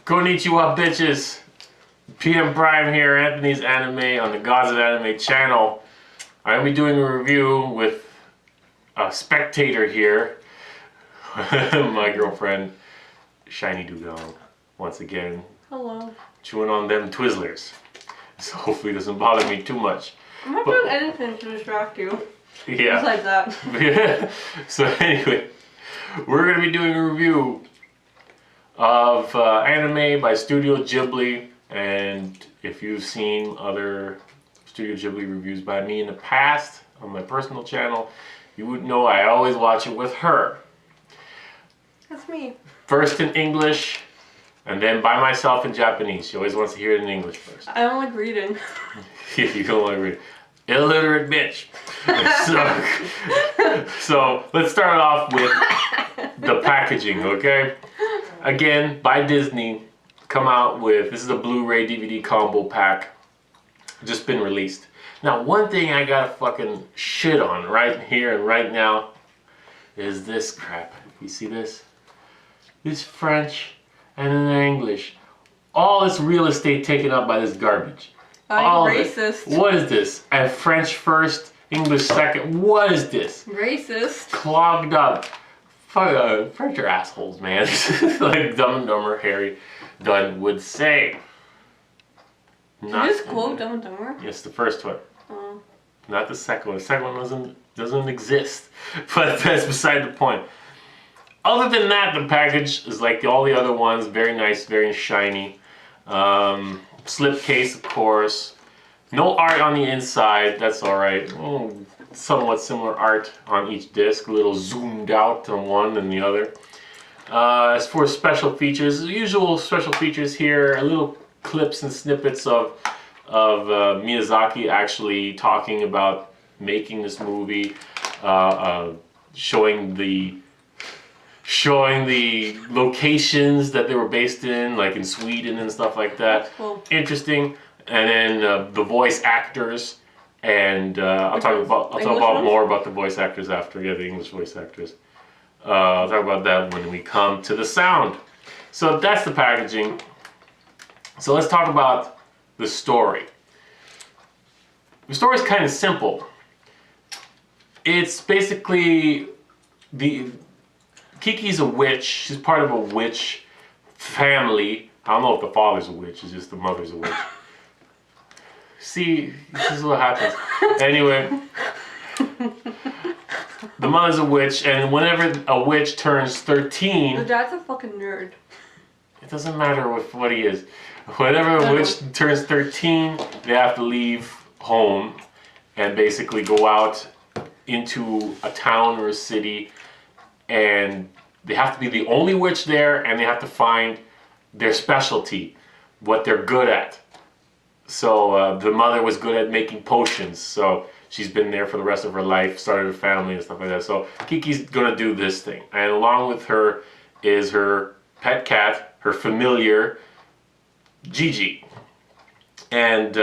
Konnichiwa, bitches. PM Prime here, Anthony's Anime on the Gods of Anime channel. I'm going to be doing a review with a spectator here. My girlfriend, Shiny Dugong, once again. Hello. Chewing on them Twizzlers. So hopefully it doesn't bother me too much. I'm not doing anything to distract you. Yeah. Just like that. So anyway, we're going to be doing a review of anime by Studio Ghibli, and if you've seen other Studio Ghibli reviews by me in the past on my personal channel, you would know I always watch it with her. That's me. First in English, and then by myself in Japanese. She always wants to hear it in English first. I don't like reading. You don't like reading. Illiterate bitch. So let's start off with the packaging, okay? Again, by Disney, come out with, this is a Blu-ray DVD combo pack, just been released. Now, one thing I gotta fucking shit on right here and right now is this crap. You see this? This French and then English. All this real estate taken up by this garbage. All racist. What is this? And French first, English second. What is this? Racist. Clogged up. French are assholes, man. Like Dumb and Dumber Harry Dunn would say. Did you just quote Dumb and Dumber? Yes, the first one. Oh. Not the second one. The second one doesn't exist. But that's beside the point. Other than that, the package is like all the other ones. Very nice, very shiny. Slip case, of course. No art on the inside. That's alright. Somewhat similar art on each disc, a little zoomed out on one and the other. As for special features, the usual special features here, a little clips and snippets of Miyazaki actually talking about making this movie, showing the locations that they were based in, like in Sweden and stuff like that. Cool. Interesting. And then the voice actors. And I'll talk about more about the voice actors after. Yeah, the English voice actors. I'll talk about that when we come to the sound. So that's the packaging. So let's talk about the story. The story is kind of simple. It's basically Kiki's a witch. She's part of a witch family. I don't know if the father's a witch. It's just the mother's a witch. See, this is what happens. Anyway, the mother's a witch, and whenever a witch turns 13... The dad's a fucking nerd. It doesn't matter what he is. Whenever a witch turns 13, they have to leave home and basically go out into a town or a city, and they have to be the only witch there, and they have to find their specialty, what they're good at. So the mother was good at making potions, so she's been there for the rest of her life, started a family and stuff like that. So Kiki's gonna do this thing, and along with her is her pet cat, her familiar, Gigi. And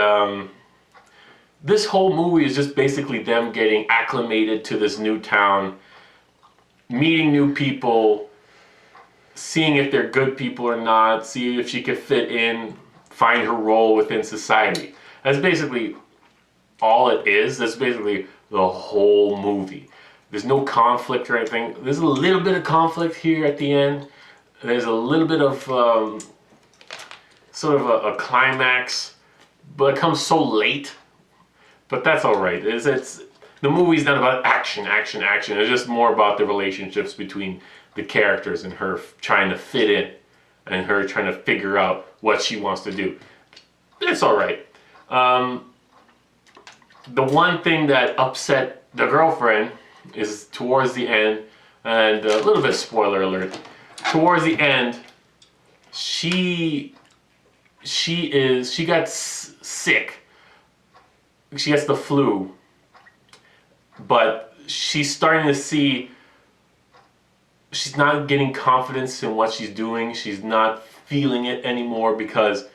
this whole movie is just basically them getting acclimated to this new town, meeting new people, seeing if they're good people or not, see if she can fit in, find her role within society. That's basically all it is. That's basically the whole movie. There's no conflict or anything. There's a little bit of conflict here at the end. There's a little bit of sort of a climax, but it comes so late. But that's all right. The movie's not about action. It's just more about the relationships between the characters and her trying to fit in and her trying to figure out what she wants to do. It's all right. The one thing that upset the girlfriend is towards the end, and a little bit spoiler alert, towards the end, she she got sick. She gets the flu, but she's starting to see she's not getting confidence in what she's doing. She's not feeling it anymore because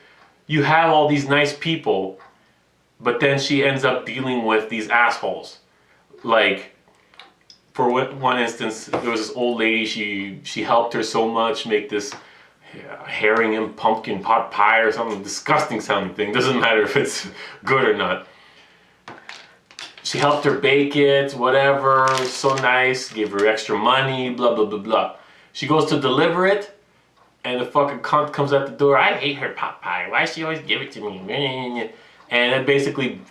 you have all these nice people, but then she ends up dealing with these assholes. Like, for one instance, there was this old lady, she helped her so much make this herring and pumpkin pot pie or something disgusting sounding thing. Doesn't matter if it's good or not. She helped her bake it, whatever, so nice, gave her extra money, blah, blah, blah, blah. She goes to deliver it, and the fucking cunt comes at the door. I hate her pot pie. Why does she always give it to me? And it basically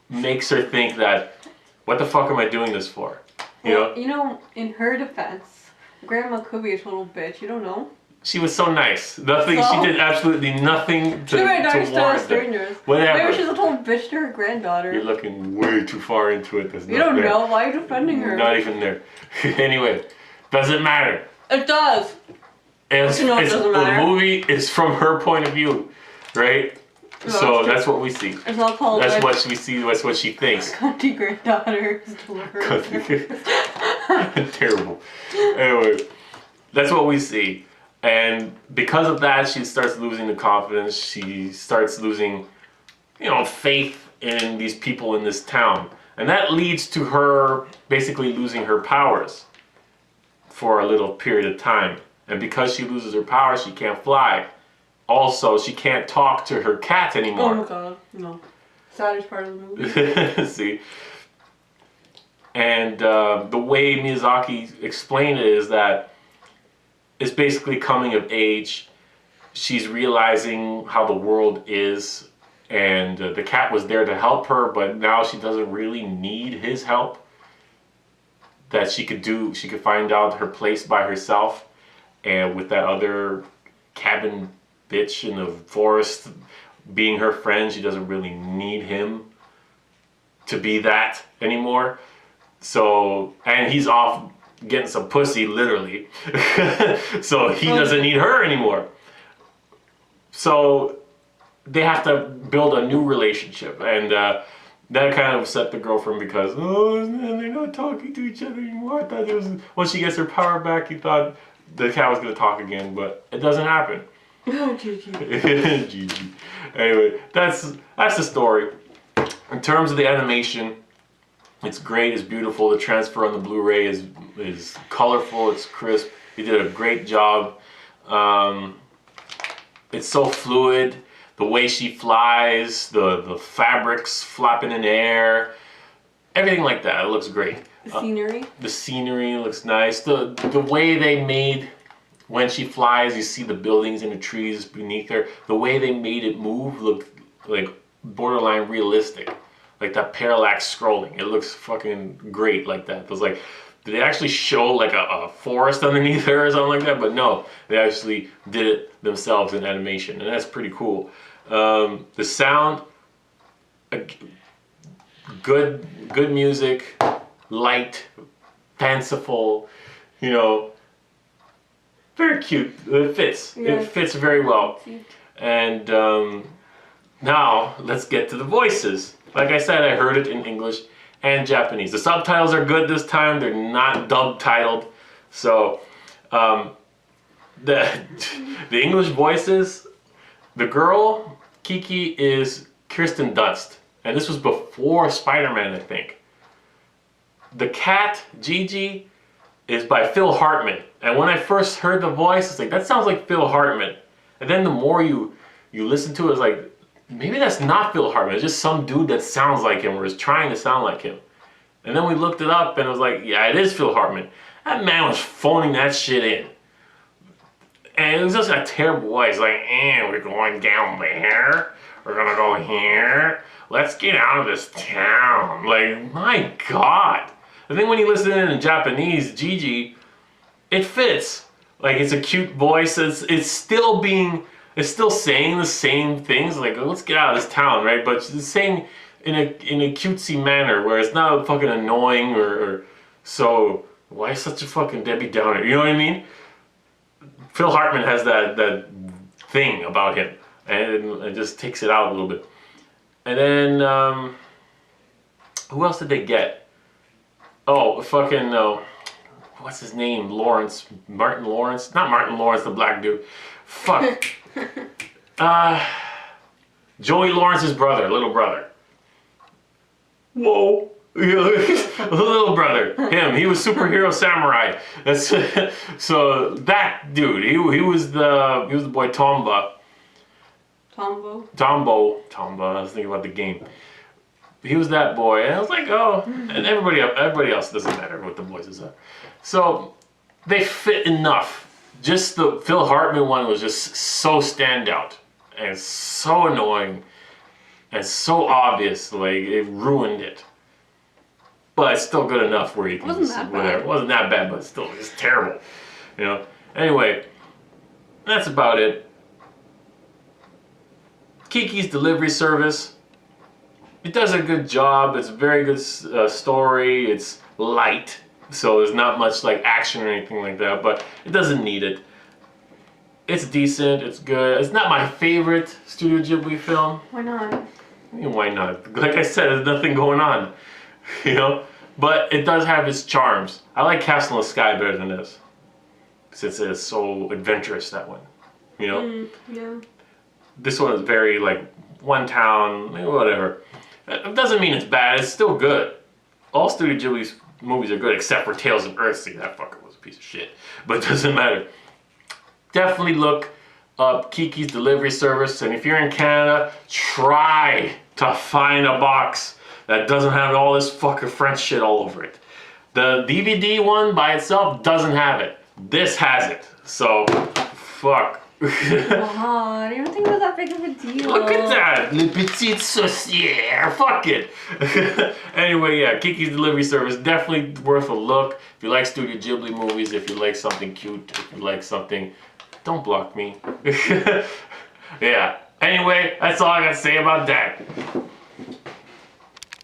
makes her think that, what the fuck am I doing this for? You know, in her defense, Grandma could be a total bitch. You don't know. She was so nice. Nothing. So? She did absolutely nothing to warrant strangers. Whatever. Maybe she's a total bitch to her granddaughter. You're looking way too far into it. You don't know. Why are you defending her? Not even there. Anyway, doesn't matter. It does. It doesn't matter. The movie is from her point of view, right? No, so that's what we see. It's not called. That's what we see. That's what she thinks. Cunty granddaughter is Terrible. Anyway, that's what we see. And because of that, she starts losing the confidence. She starts losing, faith in these people in this town. And that leads to her basically losing her powers for a little period of time. And because she loses her powers, she can't fly. Also, she can't talk to her cat anymore. Oh my god, no. Saddest part of the movie. See? And the way Miyazaki explained it is that it's basically coming of age. She's realizing how the world is, and the cat was there to help her, but now she doesn't really need his help. That she could find out her place by herself, and with that other cabin bitch in the forest being her friend, she doesn't really need him to be that anymore. So, and he's off getting some pussy, literally. So he doesn't need her anymore. So they have to build a new relationship, and that kind of upset the girlfriend because they're not talking to each other anymore. I thought it was once she gets her power back, he thought the cat was gonna talk again, but it doesn't happen. GG. Anyway, that's the story. In terms of the animation, it's great, it's beautiful. The transfer on the Blu-ray is colorful, it's crisp. He did a great job. It's so fluid. The way she flies, the fabrics flapping in the air, everything like that. It looks great. The scenery? The scenery looks nice. The way they made, when she flies, you see the buildings and the trees beneath her. The way they made it move looked like borderline realistic. Like that parallax scrolling. It looks fucking great like that. It was like, did they actually show like a forest underneath her or something like that? But no, they actually did it themselves in animation, and that's pretty cool. The sound, good music, light, fanciful, very cute. It fits. Yeah. It fits very well. And now let's get to the voices. Like I said, I heard it in English and Japanese. The subtitles are good this time. They're not dub-titled. So the English voices, the girl, Kiki, is Kirsten Dunst. And this was before Spider-Man, I think. The cat, Gigi, is by Phil Hartman. And when I first heard the voice, it's like, that sounds like Phil Hartman. And then the more you listen to it, it's like, maybe that's not Phil Hartman. It's just some dude that sounds like him or is trying to sound like him. And then we looked it up and it was like, yeah, it is Phil Hartman. That man was phoning that shit in. And it was just a terrible voice. Like, we're going down there. We're gonna go here. Let's get out of this town. Like, my God. I think when you listen in Japanese, Gigi, it fits. Like, it's a cute voice. It's still saying the same things. Like, let's get out of this town, right? But it's saying in a cutesy manner where it's not fucking annoying or so. Why such a fucking Debbie Downer? You know what I mean? Phil Hartman has that thing about him. and it just takes it out a little bit. And then who else did they get? Oh, fucking what's his name? Martin Lawrence, not Martin Lawrence, the black dude. Fuck. Joey Lawrence's brother, little brother. Whoa. The little brother, him, he was superhero samurai. That's so that dude, he was the boy Tomba. Tombo. I was thinking about the game. He was that boy, and I was like, oh, and everybody else doesn't matter what the voices are. So they fit enough. Just the Phil Hartman one was just so standout and so annoying and so obvious, like it ruined it. But it's still good enough where you can Wasn't that whatever. bad. It wasn't that bad, but still, it's terrible. You know. Anyway, that's about it. Kiki's delivery service. It does a good job. It's a very good story. It's light, so there's not much like action or anything like that. But it doesn't need it. It's decent. It's good. It's not my favorite Studio Ghibli film. Why not? I mean, why not? Like I said, there's nothing going on. You know, but it does have its charms. I like Castle in the Sky better than this, since it's so adventurous, that one. You know, Yeah. this one is very like one town, whatever. It doesn't mean it's bad. It's still good. All Studio Ghibli's movies are good except for Tales of Earthsea. That fucker was a piece of shit, but it doesn't matter. Definitely look up Kiki's delivery service, and if you're in Canada, try to find a box that doesn't have all this fucking French shit all over it. The DVD one by itself doesn't have it. This has it. So, fuck. Wow, I don't think it was that big of a deal. Look at that. Le petit saucier. Fuck it. Anyway, yeah, Kiki's delivery service, definitely worth a look. If you like Studio Ghibli movies, if you like something cute, if you like something... Don't block me. Yeah. Anyway, that's all I got to say about that.